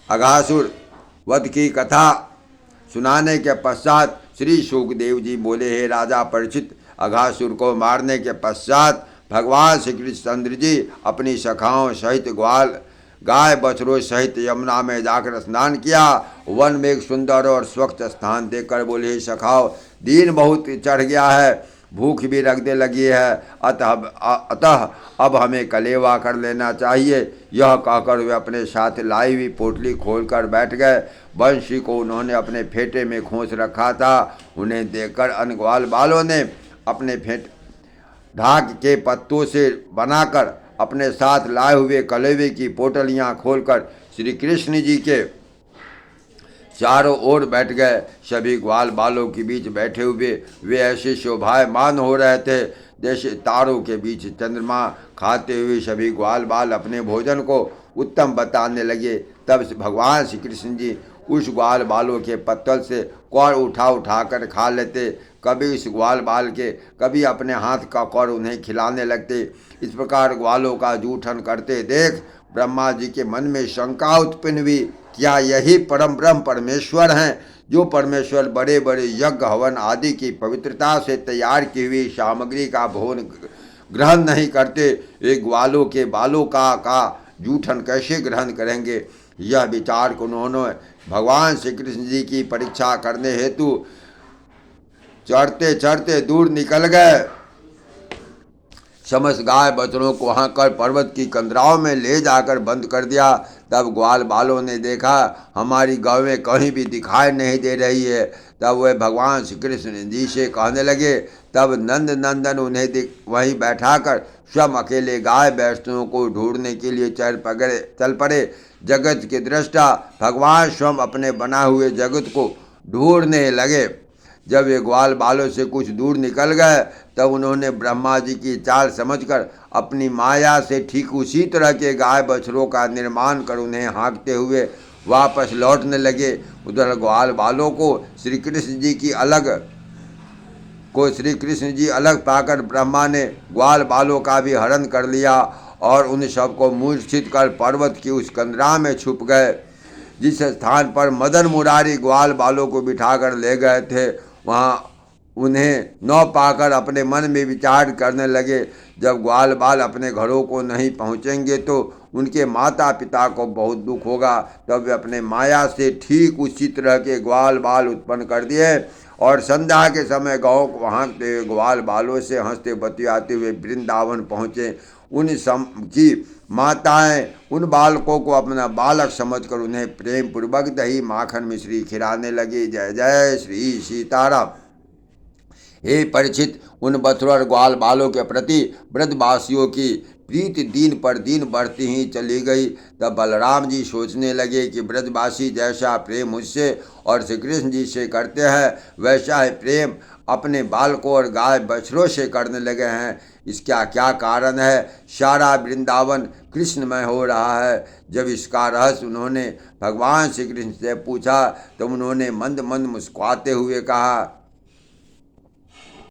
अघासुर वध की कथा सुनाने के पश्चात श्री शुकदेव जी बोले, हे राजा परीक्षित, अघासुर को मारने के पश्चात भगवान श्री कृष्णचंद्र जी अपनी सखाओं सहित ग्वाल गाय बछड़ों सहित यमुना में जाकर स्नान किया। वन में एक सुंदर और स्वच्छ स्थान देखकर बोले, हे सखाओ, दिन बहुत चढ़ गया है, भूख भी रगने लगी है, अतः अब हमें कलेवा कर लेना चाहिए। यह कहकर वे अपने साथ लाई हुई पोटली खोलकर बैठ गए। बंशी को उन्होंने अपने फेटे में खोस रखा था। उन्हें देखकर अन्य ग्वाल बालों ने अपने फेट ढाक के पत्तों से बनाकर अपने साथ लाए हुए कलेवे की पोटलियाँ खोलकर श्री कृष्ण जी के चारों ओर बैठ गए। सभी ग्वाल बालों के बीच बैठे हुए वे ऐसे शोभायमान हो रहे थे जैसे तारों के बीच चंद्रमा। खाते हुए सभी ग्वाल बाल अपने भोजन को उत्तम बताने लगे। तब भगवान श्री कृष्ण जी उस ग्वाल बालों के पत्तल से कौर उठा कर खा लेते। कभी इस ग्वाल बाल के, कभी अपने हाथ का कौर उन्हें खिलाने लगते। इस प्रकार ग्वालों का जूठन करते देख ब्रह्मा जी के मन में शंका उत्पन्न हुई, क्या यही परम ब्रह्म परमेश्वर हैं, जो परमेश्वर बड़े बड़े यज्ञ हवन आदि की पवित्रता से तैयार की हुई सामग्री का भोजन ग्रहण नहीं करते, एक ग्वालों के बालों का जूठन कैसे ग्रहण करेंगे। यह विचार को उन्होंने भगवान श्री कृष्ण जी की परीक्षा करने हेतु चढ़ते चढ़ते दूर निकल गए। समस्त गाय बछड़ों को वहाँ कर पर्वत की कंदराओं में ले जाकर बंद कर दिया। तब ग्वाल बालों ने देखा हमारी गौवें कहीं भी दिखाई नहीं दे रही है। तब वे भगवान श्री कृष्ण जी से कहने लगे। तब नंद नंदन उन्हें वहीं बैठाकर स्वयं अकेले गाय बैष्णों को ढूंढने के लिए चल पड़े। जगत के दृष्टा भगवान स्वयं अपने बना हुए जगत को ढूंढने लगे। जब वे ग्वाल बालों से कुछ दूर निकल गए तब उन्होंने ब्रह्मा जी की चाल समझकर अपनी माया से ठीक उसी तरह के गाय बछड़ों का निर्माण कर उन्हें हाँकते हुए वापस लौटने लगे। उधर ग्वाल बालों को श्री कृष्ण जी अलग पाकर ब्रह्मा ने ग्वाल बालों का भी हरण कर लिया और उन सबको मूर्छित कर पर्वत की उस कंदरा में छुप गए। जिस स्थान पर मदन मुरारी ग्वाल बालों को बिठाकर ले गए थे वहाँ उन्हें न पाकर अपने मन में विचार करने लगे, जब ग्वाल बाल अपने घरों को नहीं पहुँचेंगे तो उनके माता पिता को बहुत दुख होगा। तब वे अपने माया से ठीक उसी तरह के ग्वाल बाल उत्पन्न कर दिए और संध्या के समय गाँव को वहाँ के ग्वाल बालों से हंसते बतियाते हुए वृंदावन पहुँचे। उन की माताएं उन बालकों को अपना बालक समझकर उन्हें प्रेम पूर्वक दही माखन मिश्री खिलाने लगी। जय जय श्री सीताराम। हे परीक्षित, उन बछड़ों और ग्वाल बालों के प्रति ब्रजवासियों की प्रीति दिन पर दिन बढ़ती ही चली गई। तब बलराम जी सोचने लगे कि ब्रजवासी जैसा प्रेम मुझसे और श्री कृष्ण जी से करते हैं वैसा ही प्रेम अपने बालकों और गाय बछड़ों से करने लगे हैं। इसका क्या कारण है? सारा वृंदावन कृष्णमय हो रहा है। जब इसका रहस्य उन्होंने भगवान श्री कृष्ण से पूछा तो उन्होंने मंद मंद मुस्कुराते हुए कहा,